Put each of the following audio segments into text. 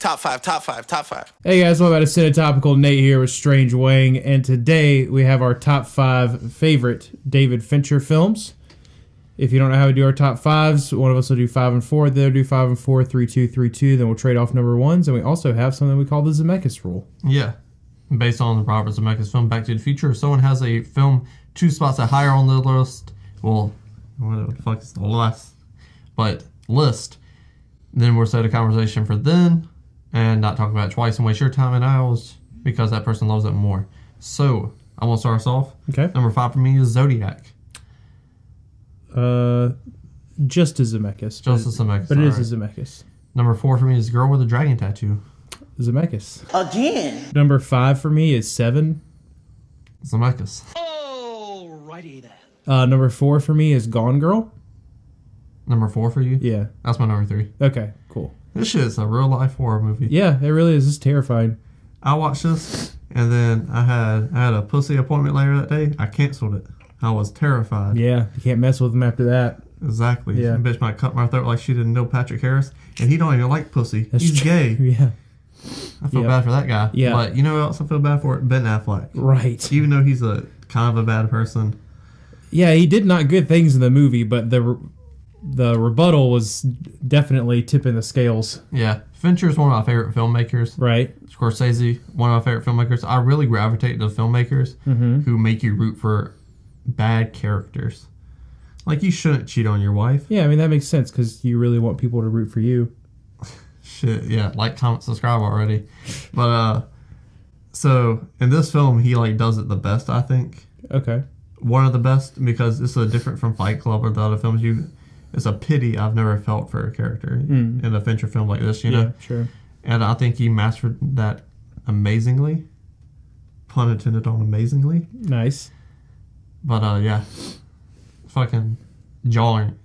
Top five. Hey guys, welcome back to Cinetopical. Nate here with Strange Wang, and today we have our top 5 favorite David Fincher films. If you don't know how we do our top 5s, one of us will do 5 and 4, the other do 5 and 4, 3, 2, 3, 2, then we'll trade off number 1s, and we also have something we call the Zemeckis rule. Yeah, based on the Robert Zemeckis film Back to the Future. If someone has a film 2 spots higher on the list, well, what the fuck is the last? But list, then we'll set a conversation for then, and not talk about it twice and waste your time and ours because that person loves it more. So, I'm going to start us off. Okay. Number 5 for me is Zodiac. Just as Zemeckis. Just as Zemeckis. But it is a Zemeckis. Number 4 for me is Girl with a Dragon Tattoo. Zemeckis. Again. Number 5 for me is Seven. Zemeckis. Alrighty then. Number 4 for me is Gone Girl. Number 4 for you? Yeah. That's my number 3. Okay, cool. This shit is a real life horror movie. Yeah, it really is. It's terrifying. I watched this, and then I had a pussy appointment later that day. I canceled it. I was terrified. Yeah, you can't mess with him after that. Exactly. Yeah. Some bitch might cut my throat like she didn't know Patrick Harris, and he don't even like pussy. That's He's true. gay. Yeah. I feel bad for that guy. Yeah. But you know who else I feel bad for? Ben Affleck. Right. Even though he's a kind of a bad person. Yeah, he did not good things in the movie, but the rebuttal was definitely tipping the scales. Yeah. Fincher's one of my favorite filmmakers. Right. Scorsese, one of my favorite filmmakers. I really gravitate to filmmakers who make you root for bad characters. Like, you shouldn't cheat on your wife. Yeah, I mean, that makes sense because you really want people to root for you. Shit, yeah. Like, comment, subscribe already. But, so, in this film, he, like, does it the best, I think. Okay. One of the best, because it's different from Fight Club or the other films. It's a pity I've never felt for a character in a Fincher film like this, you know? Yeah, sure. And I think he mastered that amazingly. Pun intended on amazingly. Nice. But, yeah. Fucking jarring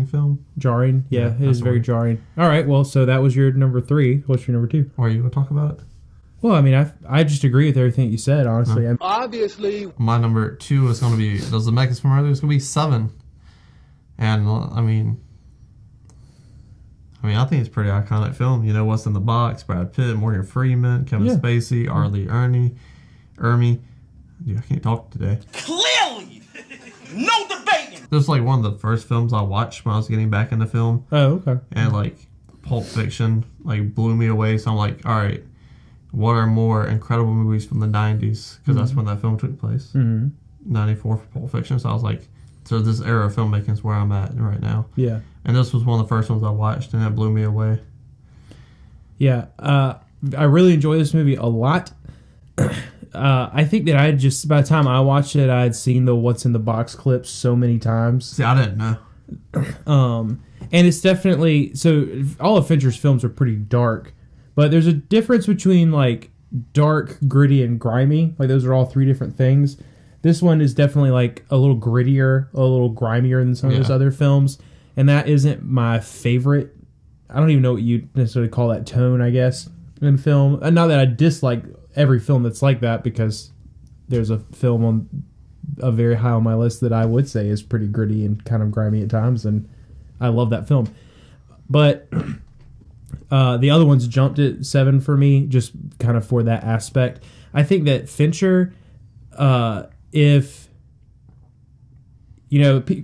film. Jarring. Yeah, it is very jarring. All right, well, so that was your number 3. What's your number 2? Or are you going to talk about it? Well, I mean, I just agree with everything you said, honestly. Obviously. My number 2 is going to be, the Zemeckis from earlier, it's going to be 7. And, I mean, I think it's a pretty iconic film. You know, what's in the box? Brad Pitt, Morgan Freeman, Kevin Spacey, Arlie Ermey. Dude, I can't talk today. Clearly. No debating. This was like one of the first films I watched when I was getting back into film. Oh, okay. And like Pulp Fiction like blew me away. So I'm like, all right, what are more incredible movies from the 90s? Because that's when that film took place. 94 for Pulp Fiction. So I was like, so this era of filmmaking is where I'm at right now. Yeah. And this was one of the first ones I watched, and it blew me away. Yeah. I really enjoy this movie a lot. I think that by the time I watched it, I had seen the What's in the Box clips so many times. See, I didn't know. And it's definitely, so all of Fincher's films are pretty dark, but there's a difference between like dark, gritty, and grimy. Like those are all 3 different things. This one is definitely like a little grittier, a little grimier than some of his other films. And that isn't my favorite. I don't even know what you necessarily call that tone, I guess, in film. And not that I dislike every film that's like that, because there's a film on a very high on my list that I would say is pretty gritty and kind of grimy at times, and I love that film. But the other ones jumped at 7 for me, just kind of for that aspect. I think that Fincher, if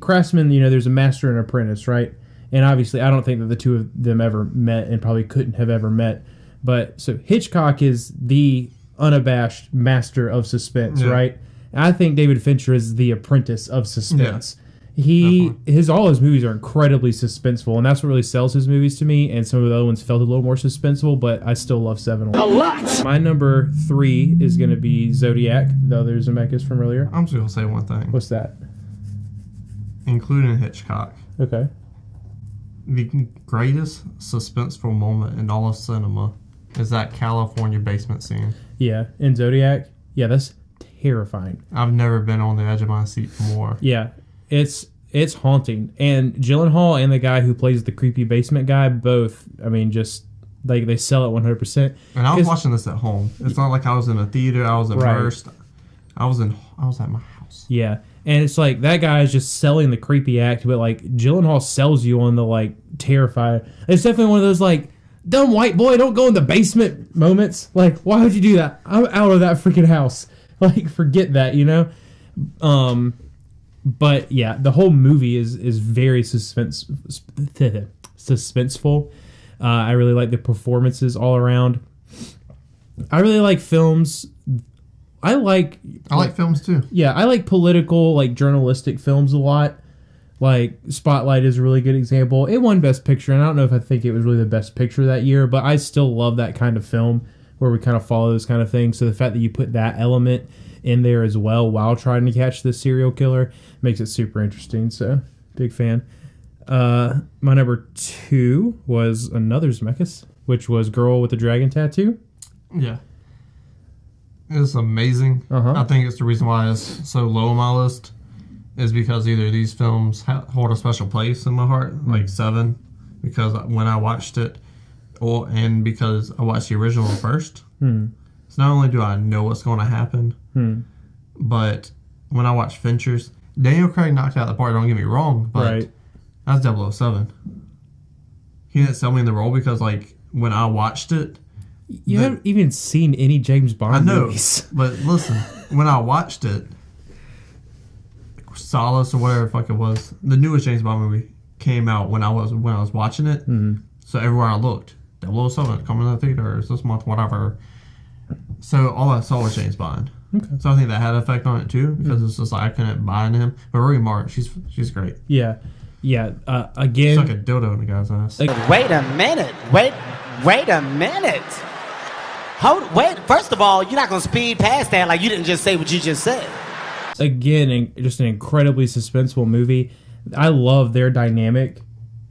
Craftsman, there's a master and apprentice, right? And obviously, I don't think that the two of them ever met, and probably couldn't have ever met. But so Hitchcock is the unabashed master of suspense, right? And I think David Fincher is the apprentice of suspense. Yeah. All his movies are incredibly suspenseful, and that's what really sells his movies to me. And some of the other ones felt a little more suspenseful, but I still love 7 a lot. My number 3 is going to be Zodiac, the other Zemeckis from earlier. I'm just going to say one thing. What's that? Including Hitchcock. Okay. The greatest suspenseful moment in all of cinema is that California basement scene. Yeah, in Zodiac. Yeah, that's terrifying. I've never been on the edge of my seat more. Yeah, it's haunting. And Gyllenhaal and the guy who plays the creepy basement guy, both, I mean, just like they sell it 100%. And I was watching this at home. It's not like I was in a theater. I was immersed. Right. I was at my house. Yeah. And it's like that guy is just selling the creepy act, but like Gyllenhaal sells you on the like terrified. It's definitely one of those like dumb white boy, don't go in the basement moments. Like, why would you do that? I'm out of that freaking house. Like, forget that, you know? But yeah, the whole movie is very suspenseful. I really like the performances all around. I really like films. I like films too. Yeah, I like political, like journalistic films a lot. Like Spotlight is a really good example. It won Best Picture, and I don't know if I think it was really the best picture that year, but I still love that kind of film where we kind of follow those kind of things. So the fact that you put that element in there as well while trying to catch the serial killer makes it super interesting. So big fan. My number 2 was another Zemeckis, which was Girl with the Dragon Tattoo. Yeah. It's amazing. I think it's the reason why it's so low on my list is because either these films hold a special place in my heart, like Seven, because when I watched it, and because I watched the original first. So not only do I know what's going to happen, but when I watched Fincher's, Daniel Craig knocked out the park, don't get me wrong, but that's 007. He didn't sell me in the role because, like, when I watched it... You haven't even seen any James Bond movies. But listen, when I watched it, Solace or whatever the fuck it was, the newest James Bond movie came out when I was watching it. So everywhere I looked, 007 coming to the theaters this month, whatever. So all I saw was James Bond. So I think that had an effect on it too, because it's just like I couldn't buy into him. But Rory Martin, she's great. Yeah. Again, she's like a dildo in the guy's ass. Wait a minute. Wait a minute. Wait. First of all, you're not gonna speed past that like you didn't just say what you just said. Again, just an incredibly suspenseful movie. I love their dynamic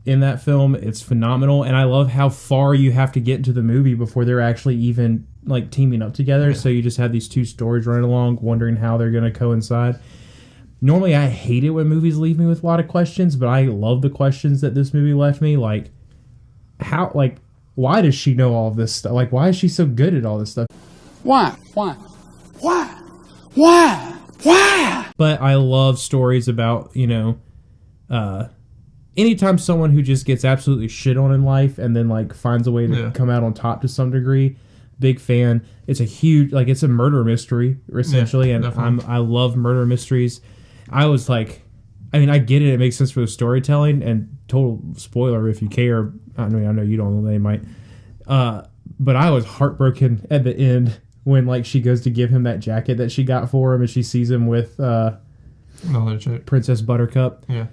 in that film. It's phenomenal, and I love how far you have to get into the movie before they're actually even like teaming up together. So you just have these two stories running along, wondering how they're going to coincide. Normally, I hate it when movies leave me with a lot of questions, but I love the questions that this movie left me. Like, how? Like, why does she know all of this stuff? Like, why is she so good at all this stuff? Why? But I love stories about, anytime someone who just gets absolutely shit on in life and then like finds a way to come out on top to some degree. Big fan. It's a huge, like, it's a murder mystery essentially, and I love murder mysteries. I was like, I mean, I get it. It makes sense for the storytelling, and total spoiler if you care. I know you don't. They might. But I was heartbroken at the end when like she goes to give him that jacket that she got for him, and she sees him with another chick, Princess Buttercup. Yeah,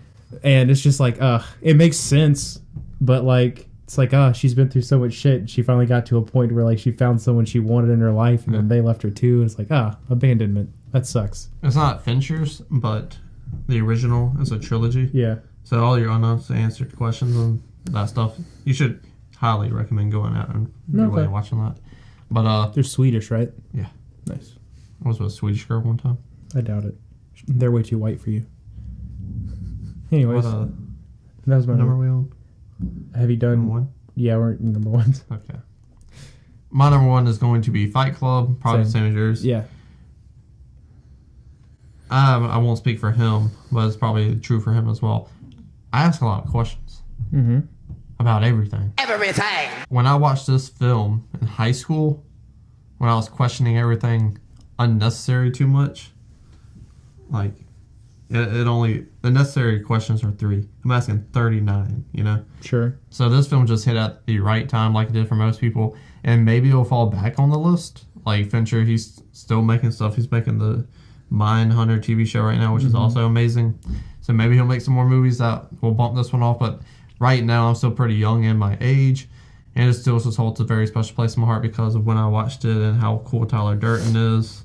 and it's just like, it makes sense, but like it's like, she's been through so much shit. She finally got to a point where like she found someone she wanted in her life, and then they left her too. It's like, abandonment. That sucks. It's not Fincher's, but the original is a trilogy. Yeah. So all your unanswered questions and that stuff, you should highly recommend going out and really watching that. But they're Swedish, right? Yeah. Nice. I was with a Swedish girl one time. I doubt it. They're way too white for you. Anyways, that was my number. We on? Have you done number 1? Yeah, we're number 1. Okay. My number 1 is going to be Fight Club. Probably the same as yours. Yeah. I won't speak for him, but it's probably true for him as well. I ask a lot of questions about everything. Everything. When I watched this film in high school, when I was questioning everything unnecessary too much, like the necessary questions are 3. I'm asking 39. Sure. So this film just hit at the right time, like it did for most people, and maybe it'll fall back on the list. Like Fincher, he's still making stuff. He's making the Mindhunter TV show right now, which is also amazing. So maybe he'll make some more movies that will bump this one off. But right now, I'm still pretty young in my age, and it still just holds a very special place in my heart because of when I watched it and how cool Tyler Durden is.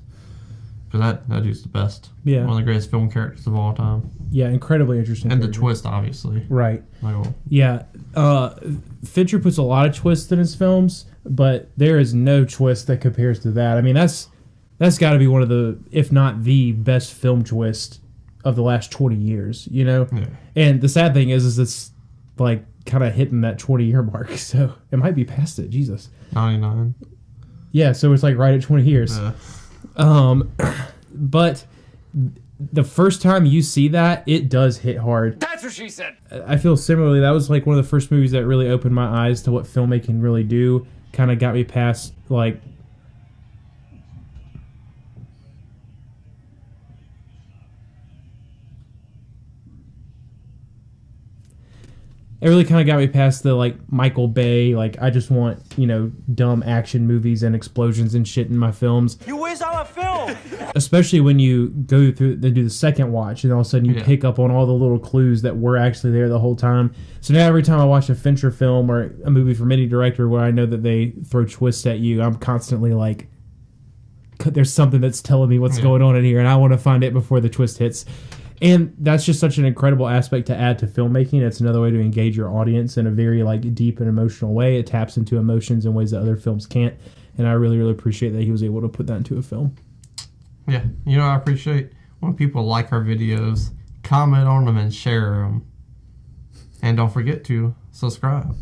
Because that dude's the best. Yeah. One of the greatest film characters of all time. Yeah, incredibly interesting. And character. the twist, obviously. Right. Like, yeah. Fincher puts a lot of twists in his films, but there is no twist that compares to that. I mean, that's got to be one of the, if not the best film twist of the last 20 years, Yeah. And the sad thing is it's like kind of hitting that 20-year mark, so it might be past it. Jesus. 99. Yeah, so it's like right at 20 years. But the first time you see that, it does hit hard. That's what she said. I feel similarly. That was like one of the first movies that really opened my eyes to what filmmaking really do. Kind of got me past like it really kind of got me past the like Michael Bay, like I just want, you know, dumb action movies and explosions and shit in my films. You waste our film. Especially when you go through and do the second watch and all of a sudden you pick up on all the little clues that were actually there the whole time. So now every time I watch a Fincher film or a movie from any director where I know that they throw twists at you, I'm constantly like, there's something that's telling me what's going on in here and I want to find it before the twist hits. And that's just such an incredible aspect to add to filmmaking. It's another way to engage your audience in a very like deep and emotional way. It taps into emotions in ways that other films can't. And I really, really appreciate that he was able to put that into a film. Yeah, you know, I appreciate when people like our videos, comment on them, and share them. And don't forget to subscribe.